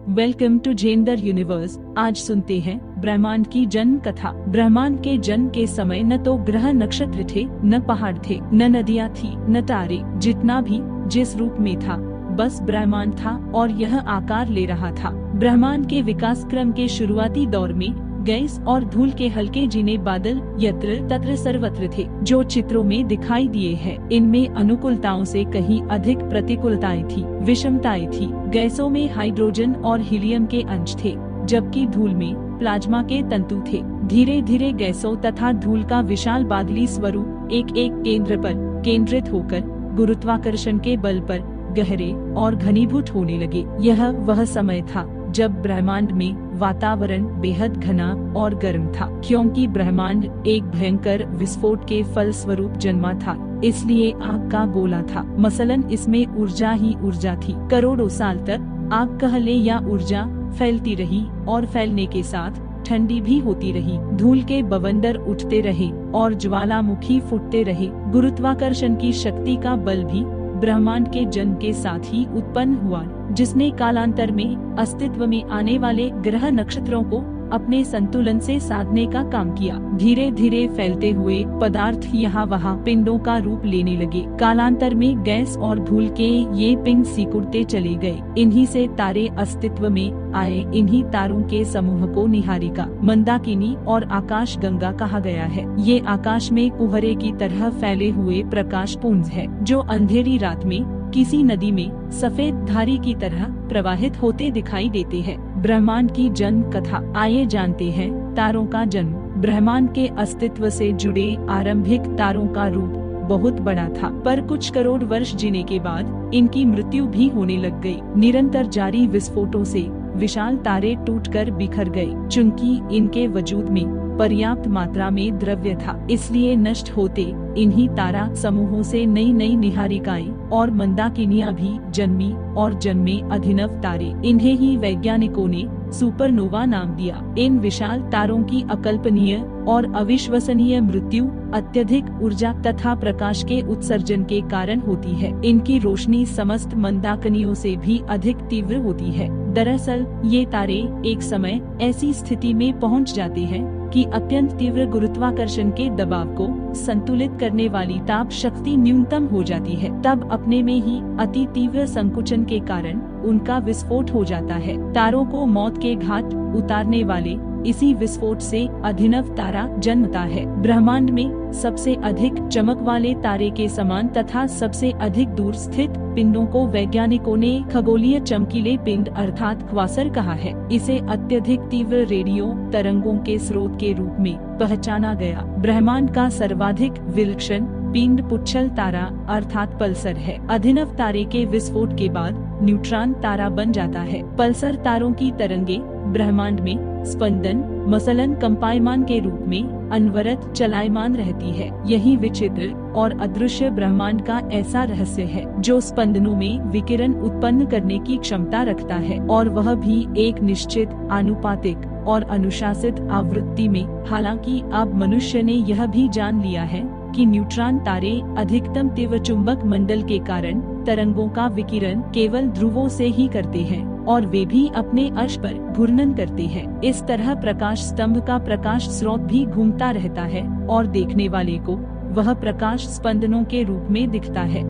Welcome to gender universe. आज सुनते हैं ब्रह्मांड की जन्म कथा। ब्रह्मांड के जन्म के समय न तो ग्रह नक्षत्र थे, न पहाड़ थे, न नदियाँ थी, न तारे। जितना भी जिस रूप में था बस ब्रह्मांड था और यह आकार ले रहा था। ब्रह्मांड के विकास क्रम के शुरुआती दौर में गैस और धूल के हल्के जिने बादल यत्र तत्र सर्वत्र थे, जो चित्रों में दिखाई दिए हैं। इनमें अनुकूलताओं से कहीं अधिक प्रतिकूलताएं थी, विषमताएं थी। गैसों में हाइड्रोजन और हीलियम के अंश थे, जबकि धूल में प्लाज्मा के तंतु थे। धीरे धीरे गैसों तथा धूल का विशाल बादली स्वरूप एक एक केंद्र पर केंद्रित होकर गुरुत्वाकर्षण के बल पर गहरे और घनीभूत होने लगे। यह वह समय था जब ब्रह्मांड में वातावरण बेहद घना और गर्म था, क्योंकि ब्रह्मांड एक भयंकर विस्फोट के फलस्वरूप जन्मा था, इसलिए आग का गोला था। मसलन इसमें ऊर्जा ही ऊर्जा थी। करोड़ों साल तक आग कह ले या ऊर्जा फैलती रही और फैलने के साथ ठंडी भी होती रही। धूल के बवंडर उठते रहे और ज्वालामुखी फूटते रहे। गुरुत्वाकर्षण की शक्ति का बल भी ब्रह्मांड के जन्म के साथ ही उत्पन्न हुआ, जिसने कालांतर में अस्तित्व में आने वाले ग्रह नक्षत्रों को अपने संतुलन से साधने का काम किया। धीरे धीरे फैलते हुए पदार्थ यहाँ वहाँ पिंडों का रूप लेने लगे। कालांतर में गैस और धूल के ये पिंड सिकुड़ते चले गए। इन्हीं से तारे अस्तित्व में आए। इन्हीं तारों के समूह को निहारिका, मंदाकिनी और आकाश गंगा कहा गया है। ये आकाश में कुहरे की तरह फैले हुए प्रकाश पुंज है, जो अंधेरी रात में किसी नदी में सफेद धारी की तरह प्रवाहित होते दिखाई देते हैं। ब्रह्मांड की जन्म कथा। आइए जानते हैं तारों का जन्म। ब्रह्मांड के अस्तित्व से जुड़े आरंभिक तारों का रूप बहुत बड़ा था, पर कुछ करोड़ वर्ष जीने के बाद इनकी मृत्यु भी होने लग गई। निरंतर जारी विस्फोटों से विशाल तारे टूटकर बिखर गए। चूंकि इनके वजूद में पर्याप्त मात्रा में द्रव्य था, इसलिए नष्ट होते इन्हीं तारा समूहों से नई नई निहारिकाएं और मंदाकिनियां भी जन्मी और जन्मे अभिनव तारे। इन्हें ही वैज्ञानिकों ने सुपरनोवा नाम दिया। इन विशाल तारों की अकल्पनीय और अविश्वसनीय मृत्यु अत्यधिक ऊर्जा तथा प्रकाश के उत्सर्जन के कारण होती है। इनकी रोशनी समस्त मंदाकिनियों से भी अधिक तीव्र होती है। दरअसल ये तारे एक समय ऐसी स्थिति में पहुंच जाते हैं कि अत्यंत तीव्र गुरुत्वाकर्षण के दबाव को संतुलित करने वाली ताप शक्ति न्यूनतम हो जाती है। तब अपने में ही अति तीव्र संकुचन के कारण उनका विस्फोट हो जाता है। तारों को मौत के घाट उतारने वाले इसी विस्फोट से अभिनव तारा जन्मता है। ब्रह्मांड में सबसे अधिक चमक वाले तारे के समान तथा सबसे अधिक दूर स्थित पिंडों को वैज्ञानिकों ने खगोलीय चमकीले पिंड अर्थात क्वासर कहा है। इसे अत्यधिक तीव्र रेडियो तरंगों के स्रोत के रूप में पहचाना गया। ब्रह्मांड का सर्वाधिक विलक्षण पिंड पुच्छल तारा अर्थात पल्सर है। अभिनव तारे के विस्फोट के बाद न्यूट्रॉन तारा बन जाता है। पल्सर तारों की तरंगे ब्रह्मांड में स्पंदन मसलन कंपायमान के रूप में अनवरत चलायमान रहती है। यही विचित्र और अदृश्य ब्रह्मांड का ऐसा रहस्य है, जो स्पंदनों में विकिरण उत्पन्न करने की क्षमता रखता है, और वह भी एक निश्चित आनुपातिक और अनुशासित आवृत्ति में। हालांकि अब मनुष्य ने यह भी जान लिया है कि न्यूट्रॉन तारे अधिकतम तीव्र चुंबक मंडल के कारण तरंगों का विकिरण केवल ध्रुवों से ही करते हैं, और वे भी अपने अक्ष पर घूर्णन करते हैं। इस तरह प्रकाश स्तंभ का प्रकाश स्रोत भी घूमता रहता है और देखने वाले को वह प्रकाश स्पंदनों के रूप में दिखता है।